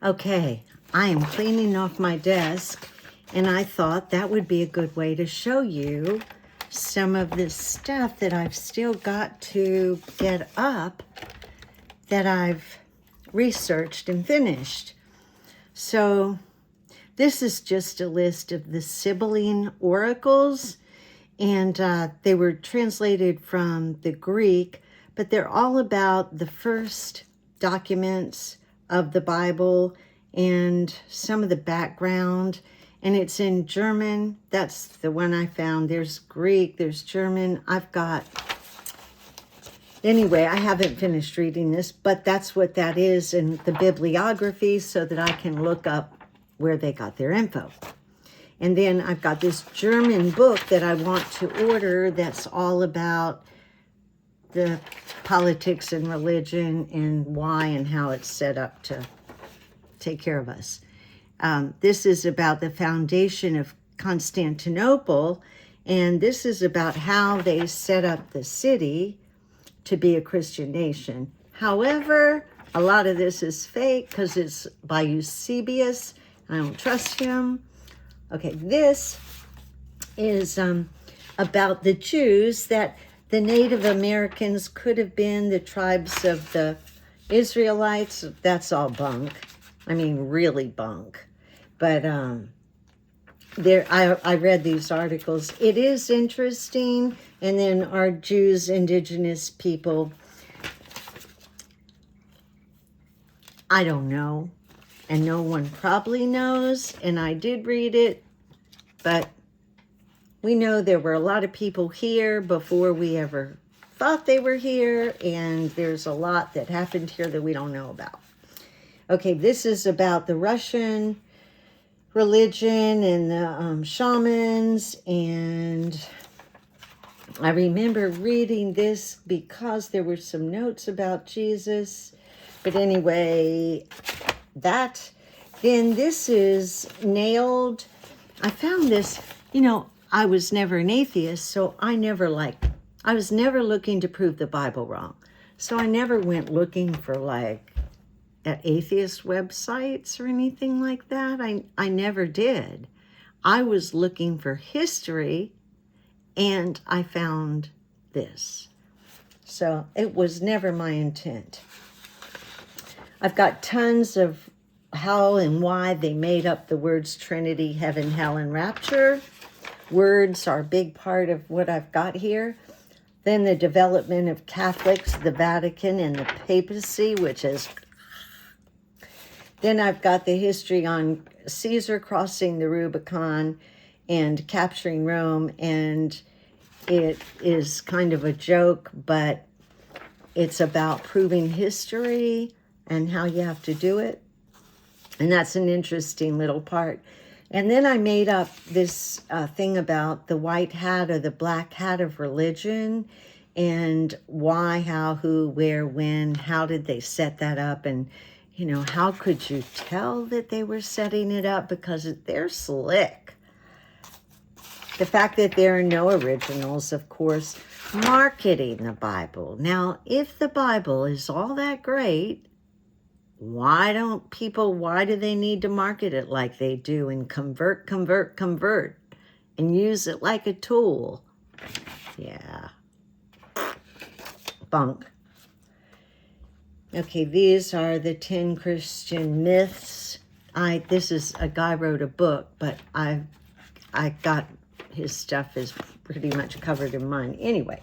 Okay, I am cleaning off my desk, and I thought that would be a good way to show you some of this stuff that I've still got to get up that I've researched and finished. So this is just a list of the Sibylline oracles, and they were translated from the Greek, but they're all about the first documents of the Bible and some of the background. And it's in German. That's the one I found. There's Greek, there's German. Anyway, I haven't finished reading this, but that's what that is in the bibliography so that I can look up where they got their info. And then I've got this German book that I want to order that's all about the politics and religion and why and how it's set up to take care of us. This is about the foundation of Constantinople, and this is about how they set up the city to be a Christian nation. However, a lot of this is fake because it's by Eusebius. I don't trust him. Okay, this is about the Jews, that the Native Americans could have been the tribes of the Israelites. That's all bunk. I mean, really bunk. But I read these articles. It is interesting. And then are Jews indigenous people? I don't know. And no one probably knows. And I did read it. But we know there were a lot of people here before we ever thought they were here, and there's a lot that happened here that we don't know about. Okay, this is about the Russian religion and the shamans, and I remember reading this because there were some notes about Jesus. But anyway, then this is nailed. I found this, I was never an atheist, so I was never looking to prove the Bible wrong. So I never went looking for at atheist websites or anything like that. I never did. I was looking for history, and I found this. So it was never my intent. I've got tons of how and why they made up the words Trinity, heaven, hell, and rapture. Words are a big part of what I've got here. Then the development of Catholics, the Vatican, and the papacy, Then I've got the history on Caesar crossing the Rubicon and capturing Rome, and it is kind of a joke, but it's about proving history and how you have to do it. And that's an interesting little part. And then I made up this thing about the white hat or the black hat of religion, and why, how, who, where, when, how did they set that up, and how could you tell that they were setting it up? Because they're slick. The fact that there are no originals, of course, marketing the Bible. Now, if the Bible is all that great, why do they need to market it like they do and convert, and use it like a tool? Yeah. Bunk. Okay, these are the 10 Christian myths. A guy wrote a book, but I got his stuff is pretty much covered in mine. Anyway.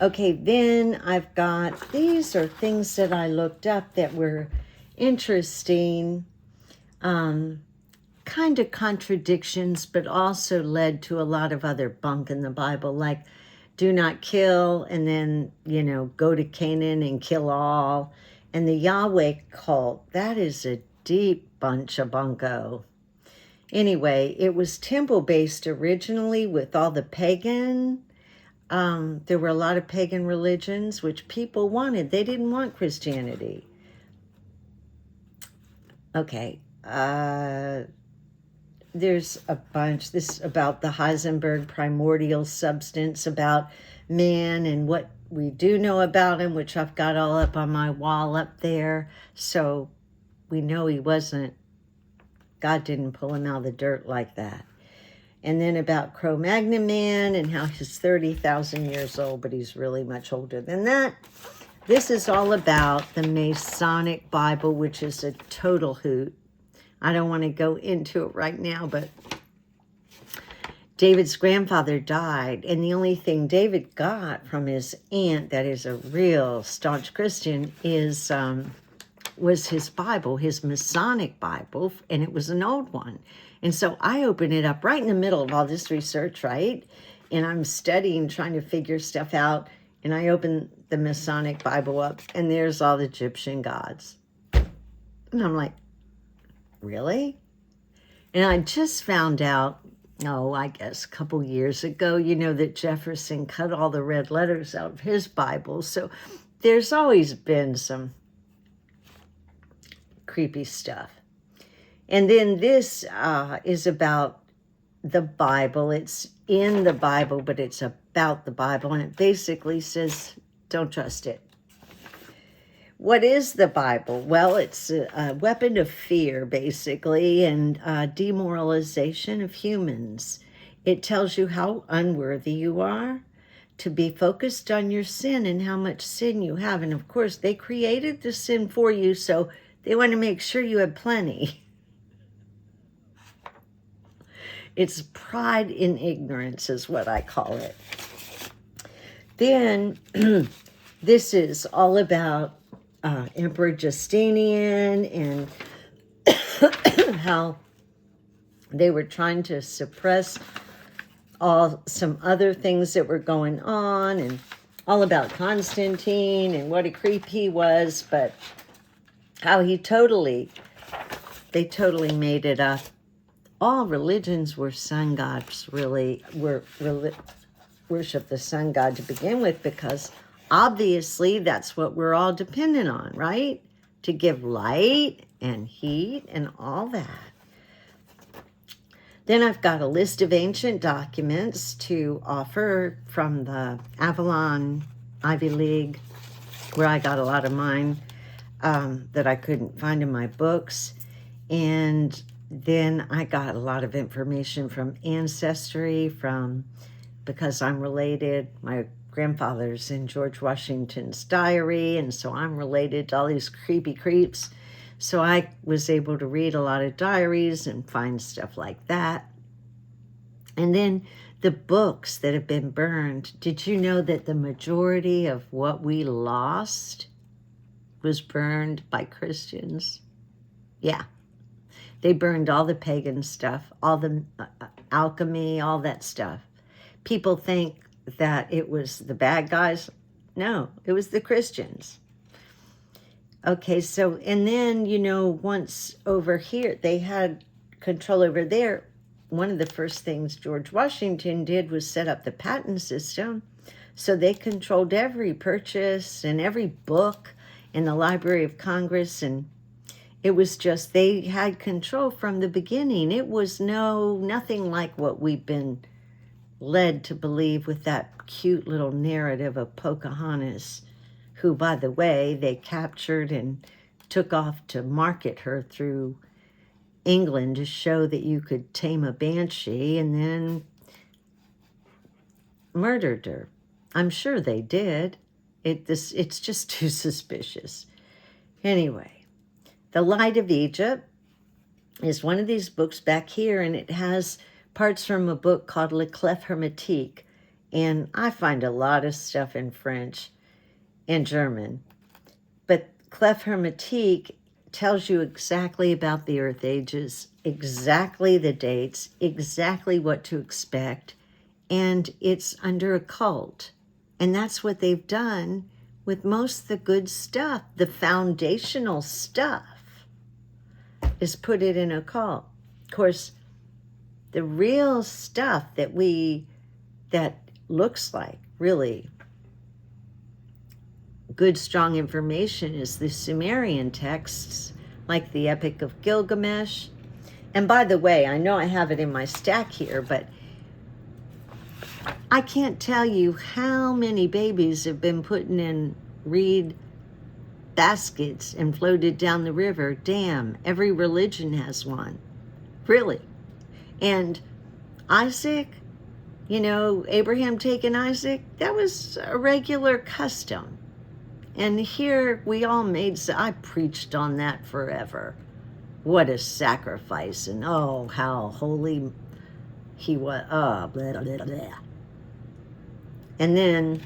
Okay, then I've got, these are things that I looked up that were interesting, kind of contradictions, but also led to a lot of other bunk in the Bible, like do not kill, and then, go to Canaan and kill all. And the Yahweh cult, that is a deep bunch of bunko. Anyway, it was temple-based originally with all the pagan. There were a lot of pagan religions, which people wanted. They didn't want Christianity. Okay. There's a bunch. This is about the Heisenberg primordial substance, about man and what we do know about him, which I've got all up on my wall up there. So we know he wasn't, God didn't pull him out of the dirt like that. And then about Cro-Magnon Man and how he's 30,000 years old, but he's really much older than that. This is all about the Masonic Bible, which is a total hoot. I don't want to go into it right now, but David's grandfather died, and the only thing David got from his aunt that is a real staunch Christian is was his Bible, his Masonic Bible, and it was an old one. And so I opened it up right in the middle of all this research, right? And I'm studying, trying to figure stuff out, and I open the Masonic Bible up, and there's all the Egyptian gods. And I'm like, really? And I just found out, I guess a couple years ago, that Jefferson cut all the red letters out of his Bible. So there's always been some creepy stuff. And then this is about the Bible. It's in the Bible, but it's about the Bible. And it basically says, don't trust it. What is the Bible? Well, it's a weapon of fear, basically, and demoralization of humans. It tells you how unworthy you are, to be focused on your sin and how much sin you have. And of course, they created the sin for you, so they want to make sure you have plenty. It's pride in ignorance is what I call it. Then this is all about Emperor Justinian and how they were trying to suppress some other things that were going on, and all about Constantine and what a creep he was, but how they totally made it up. All religions were sun gods, really, worship the sun god to begin with, because obviously that's what we're all dependent on, right? To give light and heat and all that. Then I've got a list of ancient documents to offer from the Avalon Ivy League, where I got a lot of mine that I couldn't find in my books. And then I got a lot of information from Ancestry, because I'm related. My grandfather's in George Washington's diary, and so I'm related to all these creepy creeps. So I was able to read a lot of diaries and find stuff like that. And then the books that have been burned. Did you know that the majority of what we lost was burned by Christians? Yeah. They burned all the pagan stuff, all the alchemy, all that stuff. People think that it was the bad guys. No, it was the Christians. Okay, so, and then, once over here, they had control over there. One of the first things George Washington did was set up the patent system. So they controlled every purchase and every book in the Library of Congress. And it was just, they had control from the beginning. It was nothing like what we've been led to believe with that cute little narrative of Pocahontas, who, by the way, they captured and took off to market her through England to show that you could tame a banshee, and then murdered her. I'm sure they did. It's just too suspicious. Anyway, The Light of Egypt is one of these books back here, and it has parts from a book called Le Clef Hermétique, and I find a lot of stuff in French and German. But Clef Hermétique tells you exactly about the Earth Ages, exactly the dates, exactly what to expect, and it's under a cult. And that's what they've done with most of the good stuff. The foundational stuff is put it in a cult. Of course, the real stuff that looks like really good, strong information is the Sumerian texts, like the Epic of Gilgamesh. And by the way, I know I have it in my stack here, but I can't tell you how many babies have been putting in read baskets and floated down the river. Damn, every religion has one. Really. And Isaac, you know, Abraham taking Isaac, that was a regular custom. And here we all I preached on that forever. What a sacrifice, and oh, how holy he was. Oh, blah, blah, blah, blah. And then,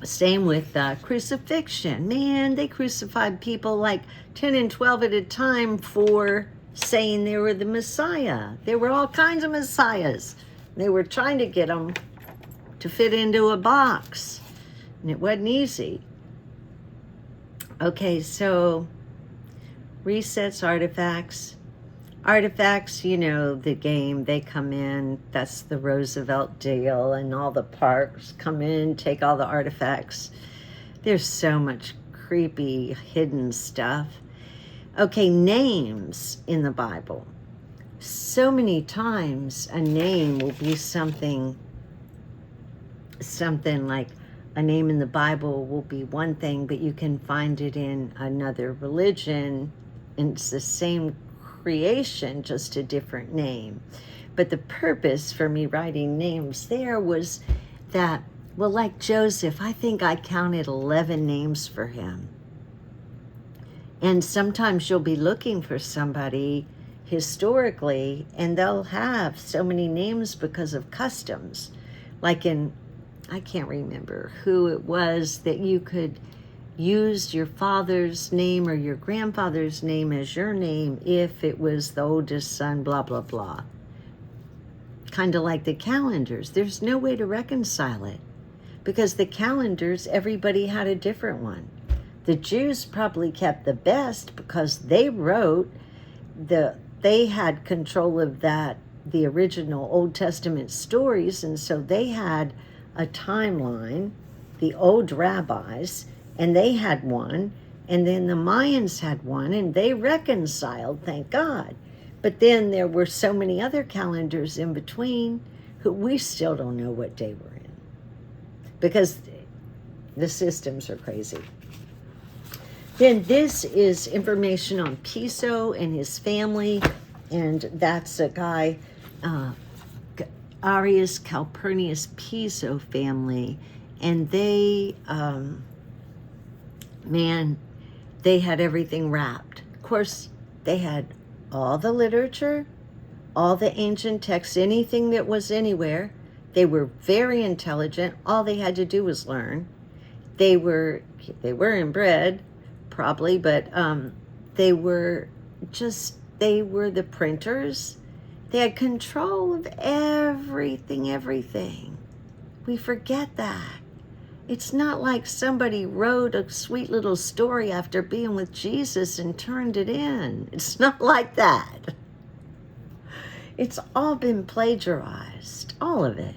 same with crucifixion. Man, they crucified people like 10 and 12 at a time for saying they were the Messiah. There were all kinds of messiahs. They were trying to get them to fit into a box, and it wasn't easy. Okay, so resets, artifacts. Artifacts, you know, the game, they come in. That's the Roosevelt deal, and all the parks come in, take all the artifacts. There's so much creepy, hidden stuff. Okay, names in the Bible. So many times a name will be something like a name in the Bible will be one thing, but you can find it in another religion, and it's the same creation, just a different name. But the purpose for me writing names there was that, well, like Joseph, I think I counted 11 names for him. And sometimes you'll be looking for somebody historically, and they'll have so many names because of customs. Like I can't remember who it was that you could use your father's name or your grandfather's name as your name if it was the oldest son, blah, blah, blah. Kind of like the calendars. There's no way to reconcile it because the calendars, everybody had a different one. The Jews probably kept the best because they wrote they had control of the original Old Testament stories, and so they had a timeline, the old rabbis, and they had one, and then the Mayans had one, and they reconciled, thank God. But then there were so many other calendars in between who we still don't know what day we're in because the systems are crazy. Then this is information on Piso and his family, and that's a guy, Arius Calpurnius Piso family, and they, they had everything wrapped. Of course, they had all the literature, all the ancient texts, anything that was anywhere. They were very intelligent. All they had to do was learn. They were inbred, probably, but they were the printers. They had control of everything. We forget that. It's not like somebody wrote a sweet little story after being with Jesus and turned it in. It's not like that. It's all been plagiarized, all of it.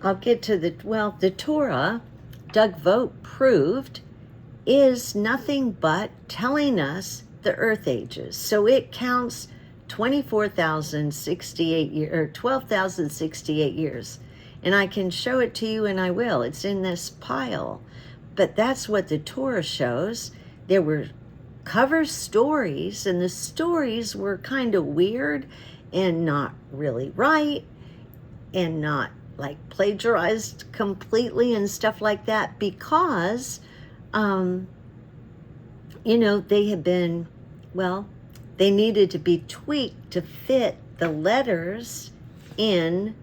I'll get to the Torah, Doug Vogt proved, is nothing but telling us the earth ages. So it counts 24,068 years, or 12,068 years. And I can show it to you, and I will. It's in this pile. But that's what the Torah shows. There were cover stories, and the stories were kind of weird and not really right, and not like plagiarized completely and stuff like that, because, they had been, they needed to be tweaked to fit the letters in.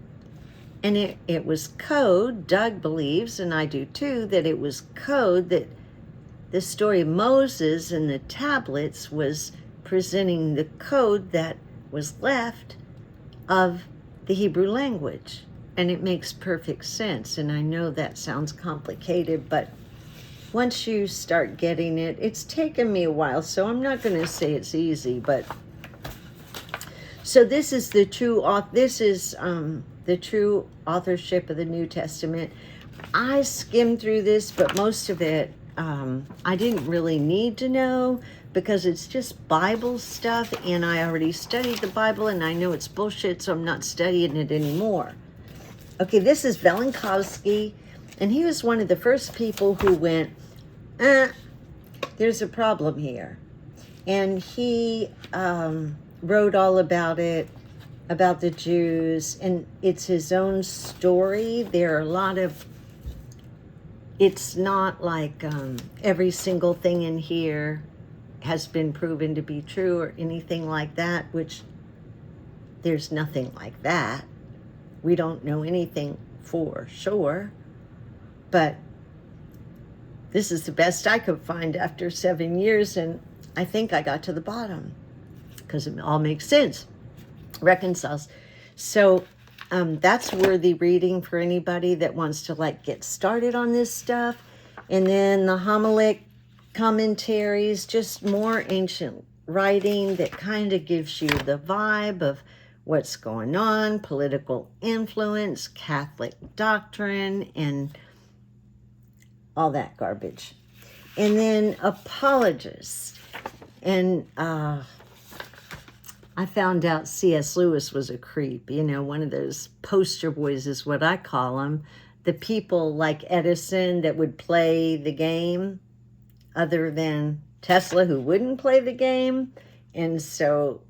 And it was code. Doug believes, and I do too, that it was code, that the story of Moses and the tablets was presenting the code that was left of the Hebrew language. And it makes perfect sense. And I know that sounds complicated, but once you start getting it, it's taken me a while, so I'm not going to say it's easy, but so this is the true the true authorship of the New Testament. I skimmed through this, but most of it I didn't really need to know because it's just Bible stuff, and I already studied the Bible, and I know it's bullshit, so I'm not studying it anymore. Okay, this is Velikovsky, and he was one of the first people who went there's a problem here. And he wrote all about it, about the Jews, and it's his own story. There are a lot of, it's not like every single thing in here has been proven to be true or anything like that, which there's nothing like that. We don't know anything for sure, but this is the best I could find after 7 years, and I think I got to the bottom because it all makes sense, reconciles. So that's worthy reading for anybody that wants to like get started on this stuff. And then the homilic commentaries, just more ancient writing that kind of gives you the vibe of what's going on, political influence, Catholic doctrine, and all that garbage. And then apologists. And I found out C.S. Lewis was a creep. You know, one of those poster boys is what I call them. The people like Edison that would play the game other than Tesla who wouldn't play the game. And so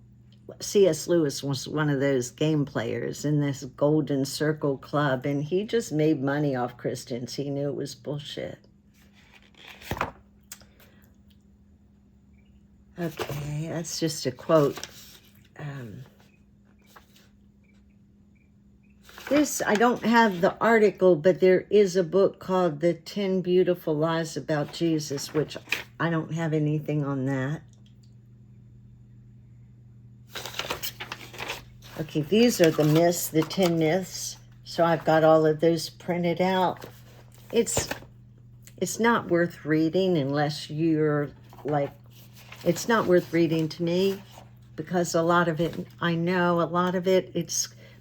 C.S. Lewis was one of those game players in this Golden Circle Club, and he just made money off Christians. He knew it was bullshit. Okay, that's just a quote. This, I don't have the article, but there is a book called The 10 Beautiful Lies About Jesus, which I don't have anything on that. Okay, these are the myths, the 10 myths. So I've got all of those printed out. It's not worth reading unless you're like, it's not worth reading to me because a lot of it, I know a lot of it,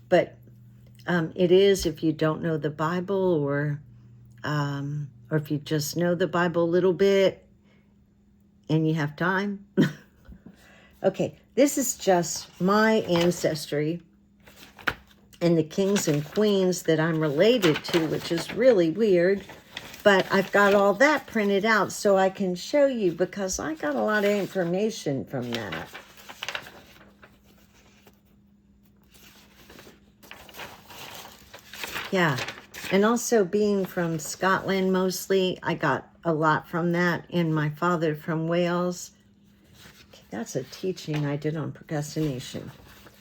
but it is if you don't know the Bible or if you just know the Bible a little bit and you have time. Okay, this is just my ancestry and the kings and queens that I'm related to, which is really weird. But I've got all that printed out so I can show you because I got a lot of information from that. Yeah, and also being from Scotland mostly, I got a lot from that, and my father from Wales. Okay, that's a teaching I did on procrastination.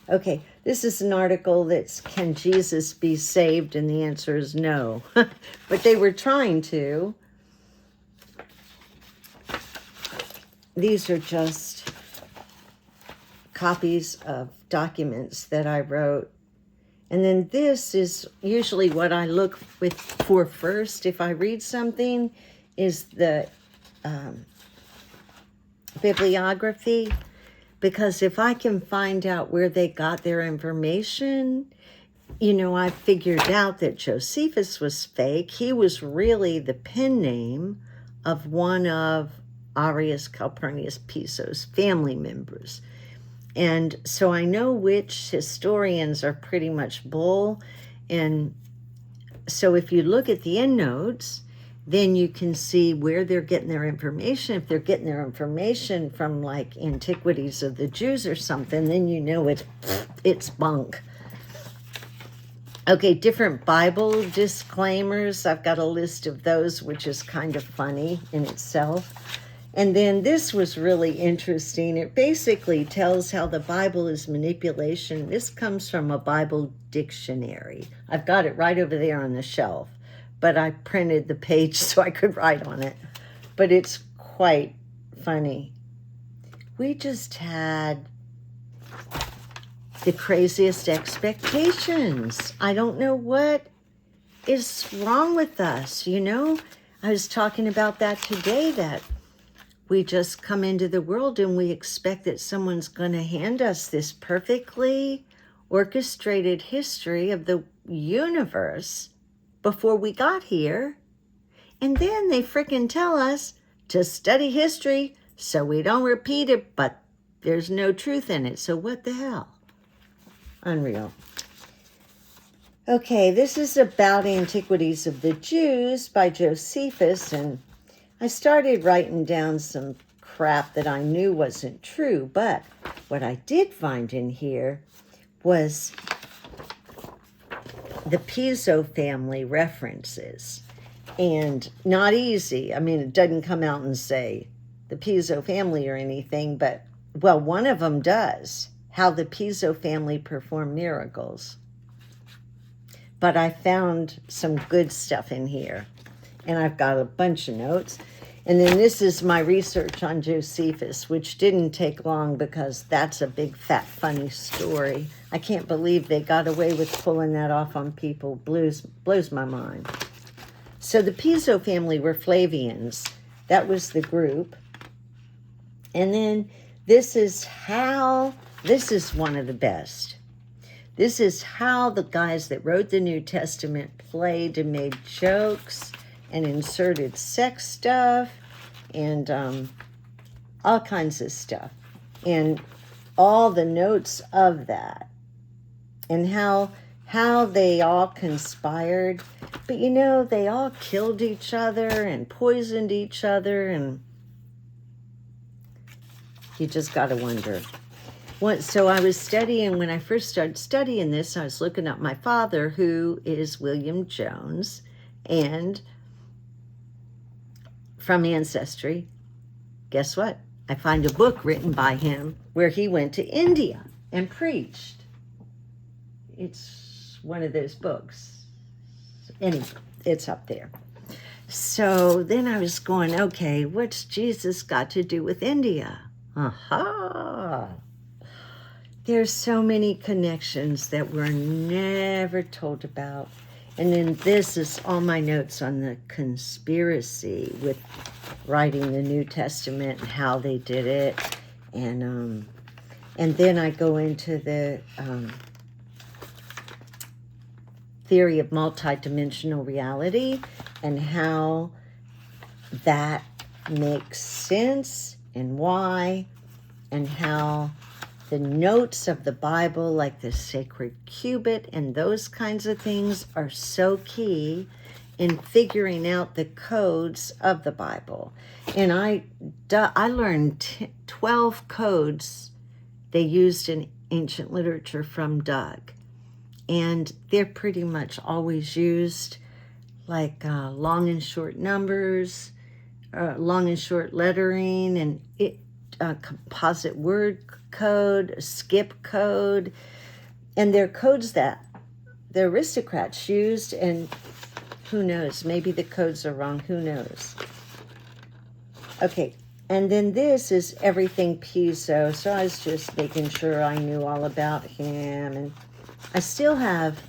Okay, this is an article that's, can Jesus be saved? And the answer is no. But they were trying to. These are just copies of documents that I wrote. And then this is usually what I look for first. If I read something, is the bibliography. Because if I can find out where they got their information, you know, I figured out that Josephus was fake. He was really the pen name of one of Arius Calpurnius Piso's family members. And so I know which historians are pretty much bull. And so if you look at the endnotes, then you can see where they're getting their information. If they're getting their information from like Antiquities of the Jews or something, then you know it's bunk. Okay, different Bible disclaimers. I've got a list of those, which is kind of funny in itself. And then this was really interesting. It basically tells how the Bible is manipulation. This comes from a Bible dictionary. I've got it right over there on the shelf, but I printed the page so I could write on it. But it's quite funny. We just had the craziest expectations. I don't know what is wrong with us, you know? I was talking about that today, that we just come into the world and we expect that someone's going to hand us this perfectly orchestrated history of the universe before we got here. And then they frickin' tell us to study history so we don't repeat it, but there's no truth in it. So what the hell? Unreal. Okay, this is about Antiquities of the Jews by Josephus, and I started writing down some crap that I knew wasn't true, but what I did find in here was the Piso family references. And not easy. I mean, it doesn't come out and say the Piso family or anything, but, well, one of them does. How the Piso family performed miracles. But I found some good stuff in here. And I've got a bunch of notes. And then this is my research on Josephus, which didn't take long because that's a big, fat, funny story. I can't believe they got away with pulling that off on people. Blows my mind. So the Piso family were Flavians. That was the group. And then this is one of the best. This is how the guys that wrote the New Testament played and made jokes and inserted sex stuff and all kinds of stuff. And all the notes of that. And how they all conspired. But you know, they all killed each other and poisoned each other, and you just got to wonder. So I was studying, when I first started studying this, I was looking up my father, who is William Jones, and from Ancestry, guess what? I find a book written by him where he went to India and preached. It's one of those books. Anyway, it's up there. So then I was going, okay, what's Jesus got to do with India? Aha! There's so many connections that we're never told about. And then this is all my notes on the conspiracy with writing the New Testament and how they did it. And then I go into the theory of multidimensional reality and how that makes sense and why, and how the notes of the Bible, like the sacred cubit and those kinds of things, are so key in figuring out the codes of the Bible. And I learned 12 codes they used in ancient literature from Doug. And they're pretty much always used, like long and short numbers, long and short lettering, and composite word code, skip code. And they're codes that the aristocrats used, and who knows, maybe the codes are wrong, who knows. Okay, and then this is everything Piso, so I was just making sure I knew all about him. And I still have,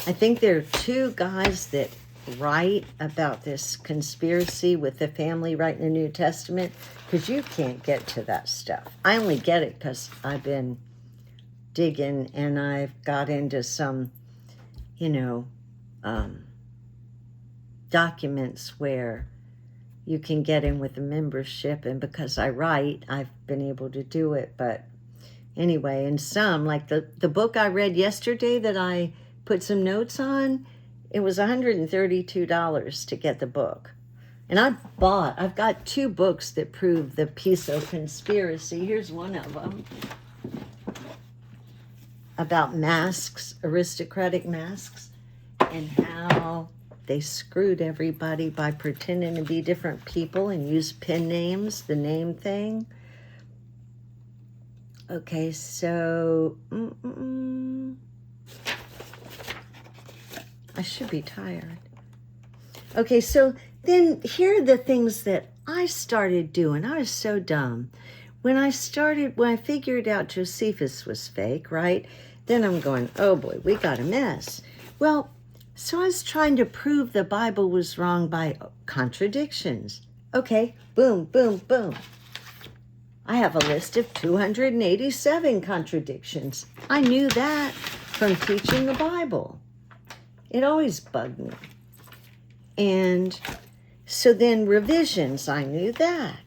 I think there are 2 guys that write about this conspiracy with the family writing the New Testament, because you can't get to that stuff. I only get it because I've been digging and I've got into some, documents where you can get in with a membership, and because I write, I've been able to do it. But anyway, and some, like the book I read yesterday that I put some notes on, it was $132 to get the book. And I've got 2 books that prove the Piso conspiracy. Here's one of them. About masks, aristocratic masks, and how they screwed everybody by pretending to be different people and use pen names, the name thing. Okay, so I should be tired. Okay, so then here are the things that I started doing. I was so dumb. When I figured out Josephus was fake, right? Then I'm going, oh boy, we got a mess. Well, so I was trying to prove the Bible was wrong by contradictions. Okay, boom, boom, boom. I have a list of 287 contradictions. I knew that from teaching the Bible. It always bugged me. And so then revisions, I knew that.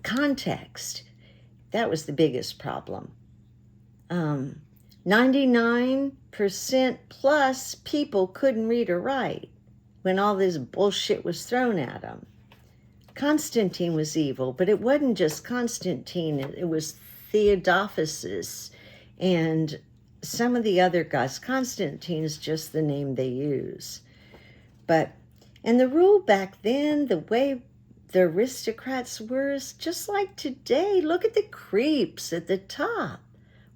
Context, that was the biggest problem. 99% plus people couldn't read or write. when all this bullshit was thrown at him. Constantine was evil, but it wasn't just Constantine. It was Theodosius and some of the other guys. Constantine's just the name they use. And the rule back then, the way the aristocrats were, is just like today. Look at the creeps at the top.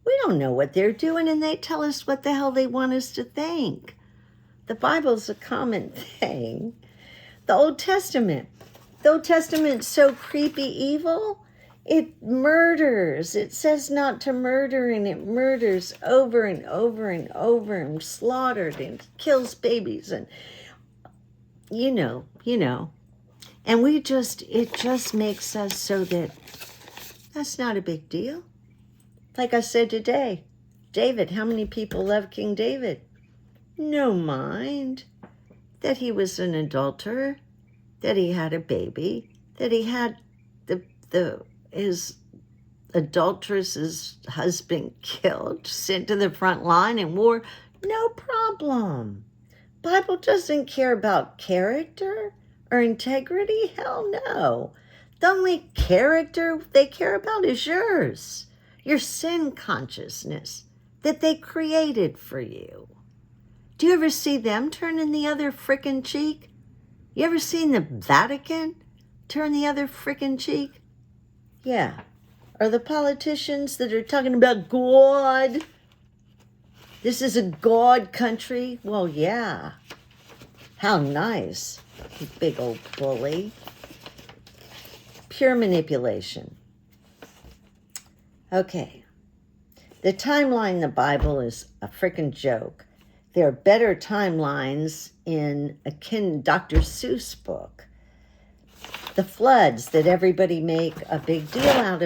We don't know what they're doing, and they tell us what the hell they want us to think. The Bible's a common thing. The Old Testament's so creepy evil. It murders. It says not to murder, and it murders over and over and over, and slaughtered and kills babies, and you know. And it just makes us so that that's not a big deal. Like I said today, David, how many people love King David? No mind that he was an adulterer, that he had a baby, that he had his adulteress's husband killed, sent to the front line in war. No problem. Bible doesn't care about character or integrity. Hell no. The only character they care about is yours. Your sin consciousness that they created for you. Do you ever see them turning the other frickin' cheek? You ever seen the Vatican turn the other frickin' cheek? Yeah. Or the politicians that are talking about God. This is a God country. Well, yeah. How nice, you big old bully. Pure manipulation. Okay. The timeline in the Bible is a frickin' joke. There are better timelines in a Dr. Seuss book. The floods that everybody make a big deal out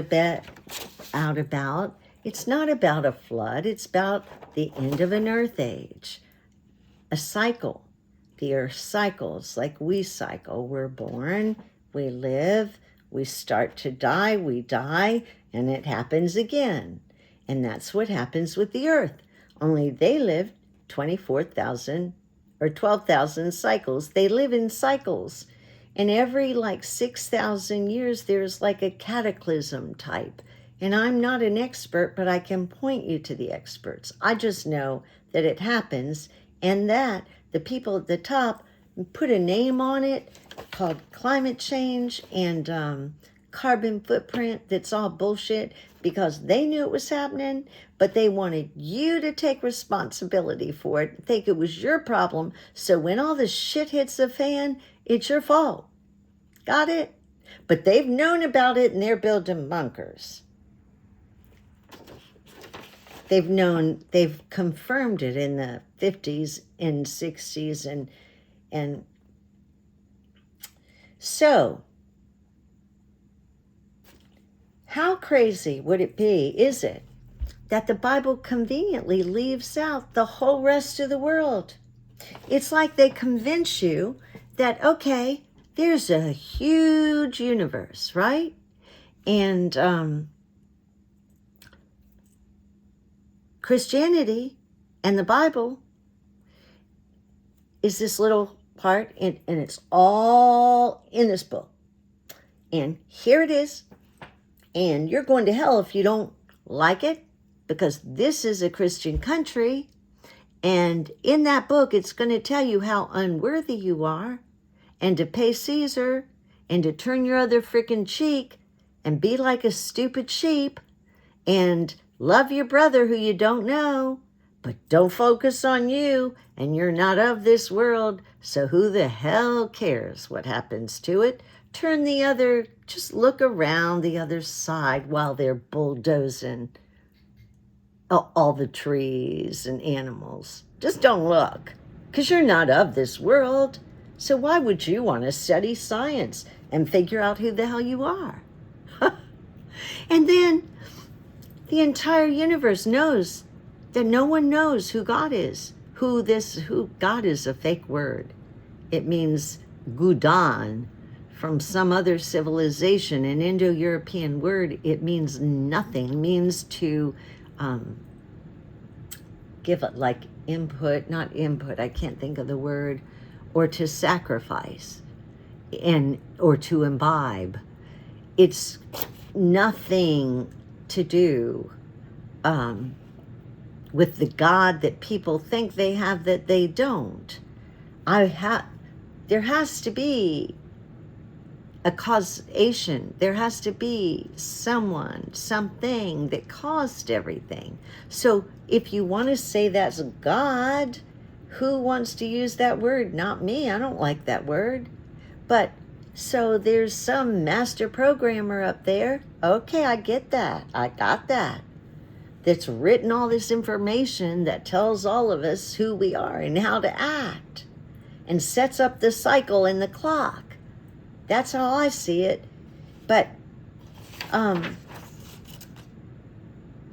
about. It's not about a flood. It's about the end of an earth age. A cycle. The earth cycles like we cycle. We're born, we live, we start to die, we die, and it happens again. And that's what happens with the earth. Only they live 24,000 or 12,000 cycles. They live in cycles. And every 6,000 years, there's like a cataclysm type. And I'm not an expert, but I can point you to the experts. I just know that it happens and that the people at the top put a name on it called climate change and carbon footprint. That's all bullshit because they knew it was happening, but they wanted you to take responsibility for it, think it was your problem. So when all this shit hits the fan, it's your fault. Got it? But they've known about it and they're building bunkers. They've confirmed it in the 50s and 60s and so how crazy would it be, is it, that the Bible conveniently leaves out the whole rest of the world? It's like they convince you that, okay, there's a huge universe, right? And Christianity and the Bible is this little part, and it's all in this book. And here it is. And you're going to hell if you don't like it, because this is a Christian country. And in that book, it's going to tell you how unworthy you are, and to pay Caesar, and to turn your other freaking cheek, and be like a stupid sheep, and love your brother who you don't know, but don't focus on you, and you're not of this world, so who the hell cares what happens to it? Turn the other, just look around the other side while they're bulldozing all the trees and animals. Just don't look, because you're not of this world. So why would you want to study science and figure out who the hell you are? And then the entire universe knows that no one knows who God is. Who God is a fake word. It means Gudan from some other civilization, an Indo-European word. It means nothing. It means to give it like input, not input, I can't think of the word, or to sacrifice or to imbibe. It's nothing to do with the God that people think they have that they don't. There has to be a causation. There has to be someone, something that caused everything. So if you want to say that's God, who wants to use that word? Not me. I don't like that word. But so there's some master programmer up there. Okay, I get that. I got that. That's written all this information that tells all of us who we are and how to act and sets up the cycle and the clock. That's how I see it. But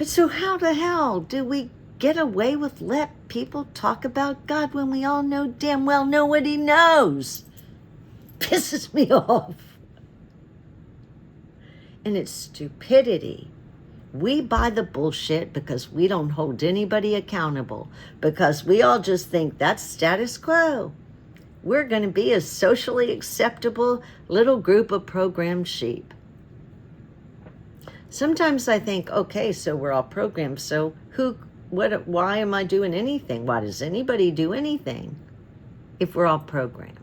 so how the hell do we get away with let people talk about God when we all know damn well nobody knows? Pisses me off. And it's stupidity. We buy the bullshit because we don't hold anybody accountable, because we all just think that's status quo. We're going to be a socially acceptable little group of programmed sheep. Sometimes I think, okay, so we're all programmed, so why am I doing anything? Why does anybody do anything if we're all programmed?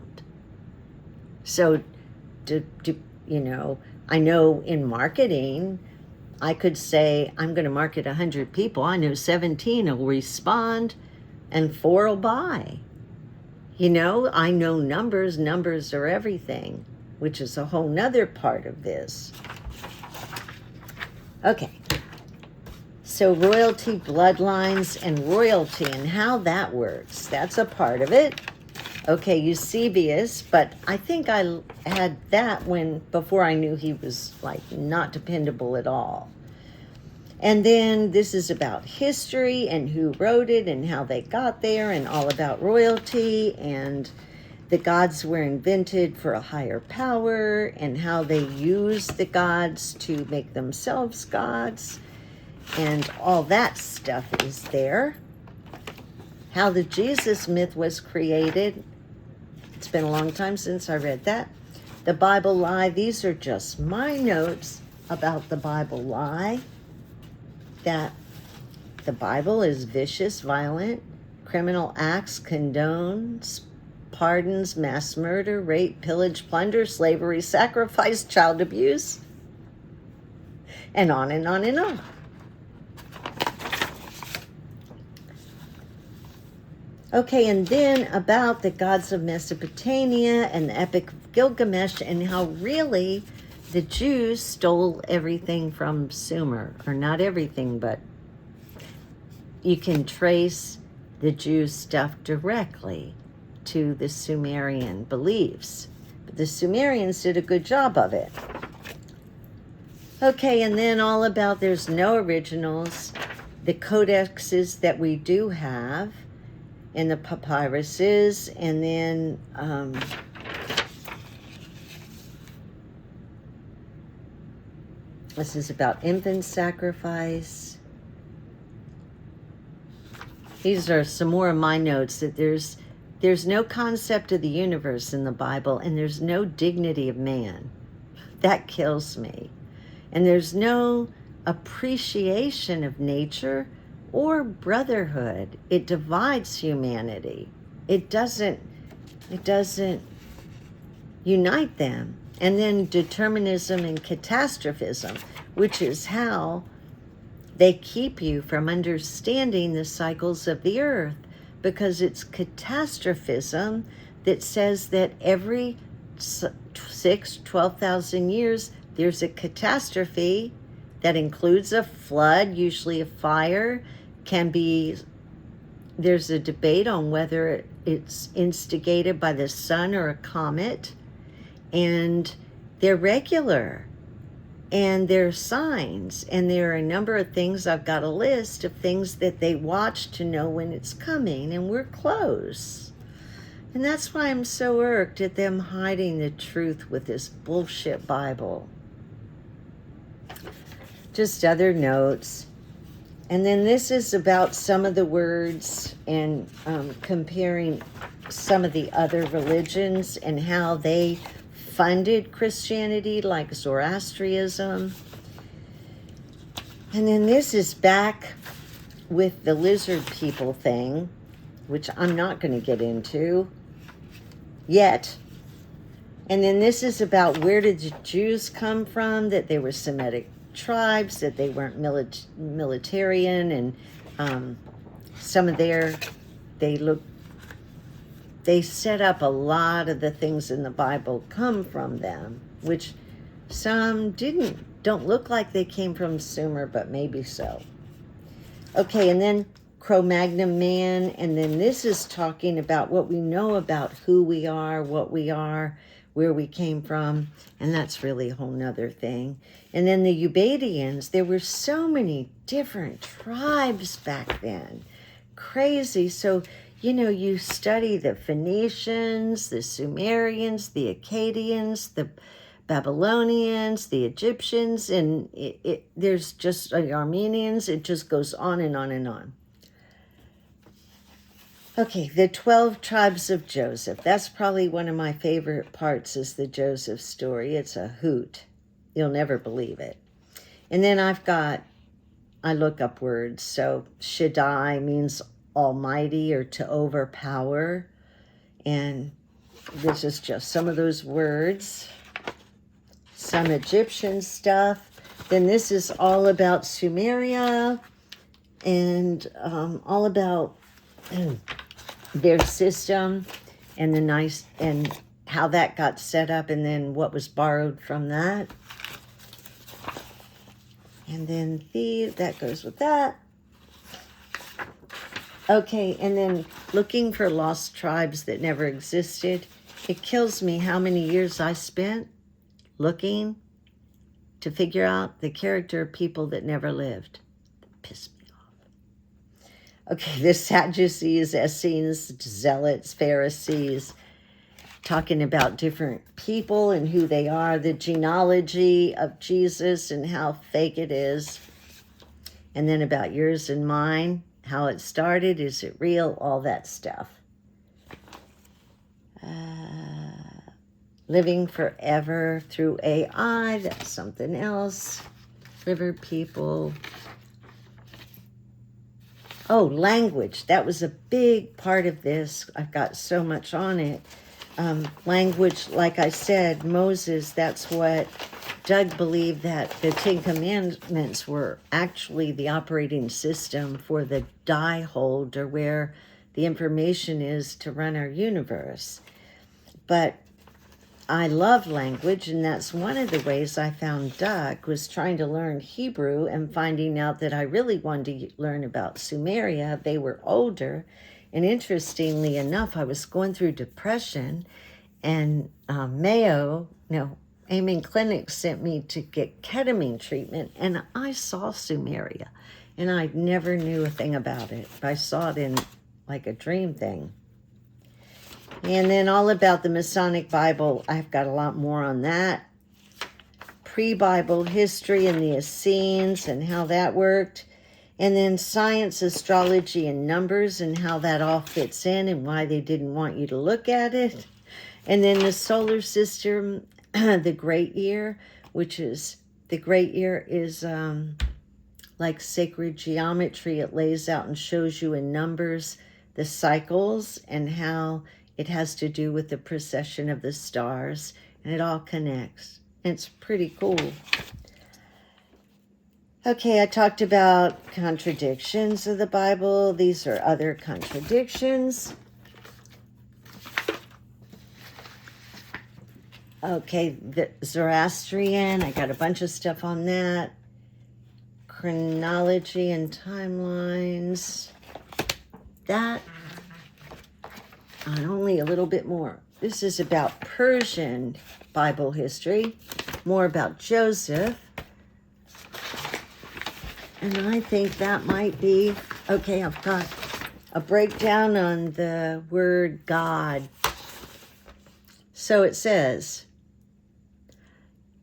So, I know in marketing, I could say, I'm going to market 100 people. I know 17 will respond and 4 will buy. I know numbers. Numbers are everything, which is a whole nother part of this. Okay. So royalty, bloodlines, and royalty and how that works. That's a part of it. Okay, Eusebius, but I think I had that before I knew he was not dependable at all. And then this is about history and who wrote it and how they got there and all about royalty, and the gods were invented for a higher power and how they use the gods to make themselves gods, and all that stuff is there. How the Jesus myth was created. It's been a long time since I read that. The Bible lie. These are just my notes about the Bible lie. That the Bible is vicious, violent, criminal acts, condones, pardons, mass murder, rape, pillage, plunder, slavery, sacrifice, child abuse, and on and on and on. Okay, and then about the gods of Mesopotamia and the Epic of Gilgamesh and how really the Jews stole everything from Sumer. Or not everything, but you can trace the Jews' stuff directly to the Sumerian beliefs. But the Sumerians did a good job of it. Okay, and then all about there's no originals. The codexes that we do have, and the papyruses, and then this is about infant sacrifice. These are some more of my notes, that there's no concept of the universe in the Bible, and there's no dignity of man. That kills me. And there's no appreciation of nature or brotherhood. It divides humanity. It doesn't unite them. And then determinism and catastrophism, which is how they keep you from understanding the cycles of the earth, because it's catastrophism that says that every 12,000 years there's a catastrophe that includes a flood, usually a fire. There's a debate on whether it's instigated by the sun or a comet, and they're regular, and they're signs, and there are a number of things. I've got a list of things that they watch to know when it's coming, and we're close. And that's why I'm so irked at them hiding the truth with this bullshit Bible. Just other notes. And then this is about some of the words and comparing some of the other religions and how they funded Christianity, like Zoroastrianism. And then this is back with the lizard people thing, which I'm not going to get into yet. And then this is about where did the Jews come from, that they were Semitic tribes, that they weren't militarian, and some of they set up a lot of the things in the Bible come from them, which some don't look like they came from Sumer, but maybe so. Okay, and then Cro-Magnon man, and then this is talking about what we know about who we are, what we are, where we came from, and that's really a whole nother thing. And then the Ubaidians, there were so many different tribes back then. Crazy. So, you study the Phoenicians, the Sumerians, the Akkadians, the Babylonians, the Egyptians, and there's just the Armenians. It just goes on and on and on. Okay, the 12 tribes of Joseph. That's probably one of my favorite parts, is the Joseph story. It's a hoot. You'll never believe it. And then I look up words. So Shaddai means almighty or to overpower. And this is just some of those words. Some Egyptian stuff. Then this is all about Sumeria and all about their system and how that got set up, and then what was borrowed from that. And then that goes with that. Okay, and then looking for lost tribes that never existed. It kills me how many years I spent looking to figure out the character of people that never lived. Piss me off. Okay, the Sadducees, Essenes, Zealots, Pharisees, talking about different people and who they are, the genealogy of Jesus and how fake it is. And then about yours and mine, how it started, is it real, all that stuff. Living forever through AI, that's something else. River people. Oh, language. That was a big part of this. I've got so much on it. Language, like I said, Moses, that's what Doug believed, that the Ten Commandments were actually the operating system for the die hold, or where the information is to run our universe. But I love language, and that's one of the ways I found Doug, was trying to learn Hebrew and finding out that I really wanted to learn about Sumeria. They were older, and interestingly enough, I was going through depression, and Amen Clinic sent me to get ketamine treatment, and I saw Sumeria, and I never knew a thing about it. I saw it in like a dream thing. And then all about the Masonic Bible, I've got a lot more on that. Pre-Bible history and the Essenes and how that worked. And then science, astrology, and numbers and how that all fits in and why they didn't want you to look at it. And then the solar system, the great year, which is, the great year is like sacred geometry. It lays out and shows you in numbers the cycles and how it has to do with the precession of the stars, and it all connects. It's pretty cool. Okay, I talked about contradictions of the Bible. These are other contradictions. Okay, the Zoroastrian, I got a bunch of stuff on that. Chronology and timelines. That, and only a little bit more. This is about Persian Bible history, more about Joseph. And I think that might be, okay, I've got a breakdown on the word God. So it says,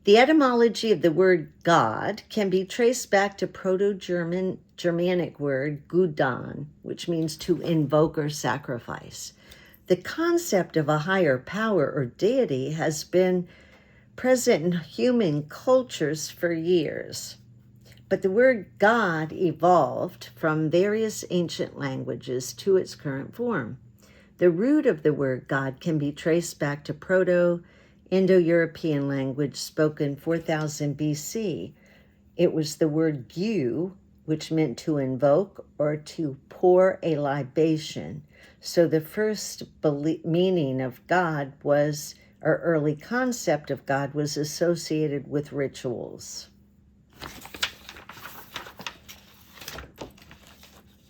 the etymology of the word God can be traced back to Proto-Germanic word Gudan, which means to invoke or sacrifice. The concept of a higher power or deity has been present in human cultures for years. But the word God evolved from various ancient languages to its current form. The root of the word God can be traced back to Proto-Indo-European language spoken 4000 BC. It was the word gu, which meant to invoke or to pour a libation. So the first meaning of God was, or early concept of God was associated with rituals.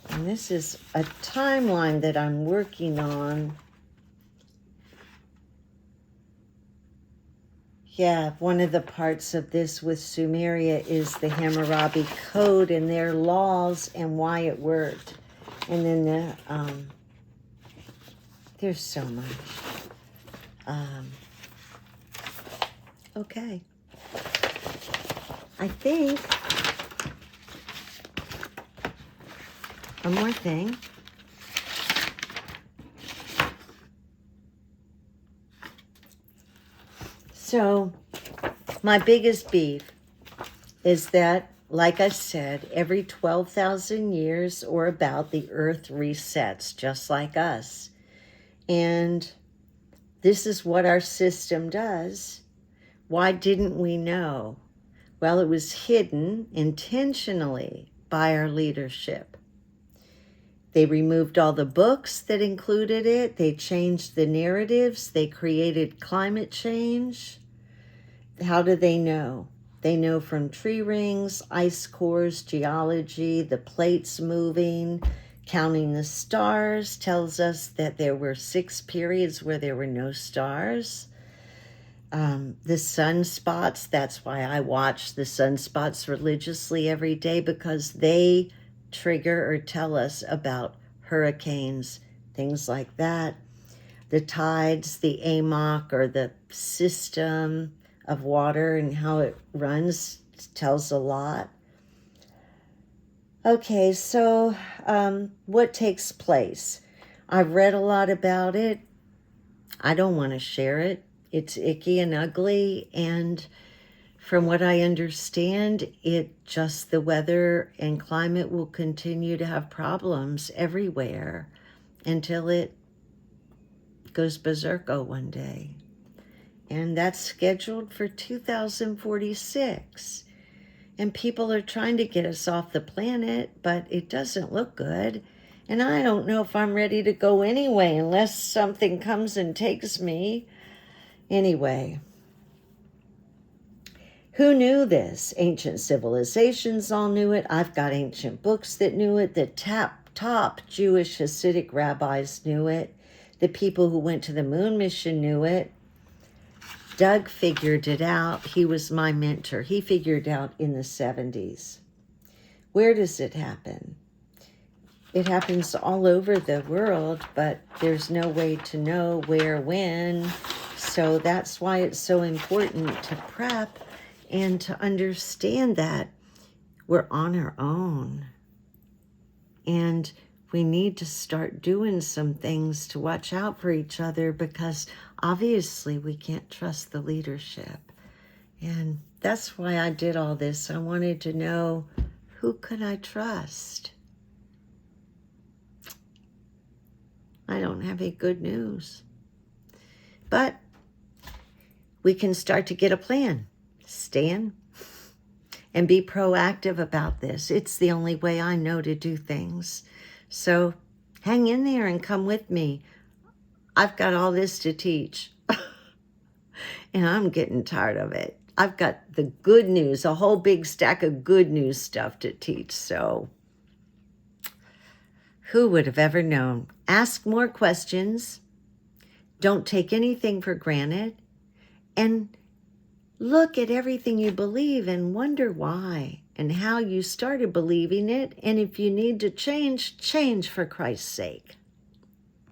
And this is a timeline that I'm working on. Yeah, one of the parts of this with Sumeria is the Hammurabi Code and their laws and why it worked. And then there's so much. Okay. I think one more thing. So, my biggest beef is that, like I said, every 12,000 years or about, the earth resets just like us. And this is what our system does. Why didn't we know? Well, it was hidden intentionally by our leadership. They removed all the books that included it. They changed the narratives. They created climate change. How do they know? They know from tree rings, ice cores, geology, the plates moving. Counting the stars tells us that there were 6 periods where there were no stars. The sunspots, that's why I watch the sunspots religiously every day, because they trigger or tell us about hurricanes, things like that. The tides, the AMOC, or the system of water and how it runs, tells a lot. Okay, so what takes place? I've read a lot about it. I don't want to share it. It's icky and ugly, and from what I understand, the weather and climate will continue to have problems everywhere until it goes berserko one day. And that's scheduled for 2046. And people are trying to get us off the planet, but it doesn't look good. And I don't know if I'm ready to go anyway, unless something comes and takes me. Anyway, who knew this? Ancient civilizations all knew it. I've got ancient books that knew it. The top Jewish Hasidic rabbis knew it. The people who went to the moon mission knew it. Doug figured it out. He was my mentor. He figured it out in the 70s. Where does it happen? It happens all over the world, but there's no way to know where, when. So that's why it's so important to prep and to understand that we're on our own. And we need to start doing some things to watch out for each other, because obviously we can't trust the leadership. And that's why I did all this. I wanted to know, who could I trust? I don't have any good news. But we can start to get a plan. Stan, and be proactive about this. It's the only way I know to do things. So hang in there and come with me. I've got all this to teach. And I'm getting tired of it. I've got the good news, a whole big stack of good news stuff to teach. So who would have ever known? Ask more questions. Don't take anything for granted. And look at everything you believe and wonder why and how you started believing it. And if you need to change, change for Christ's sake.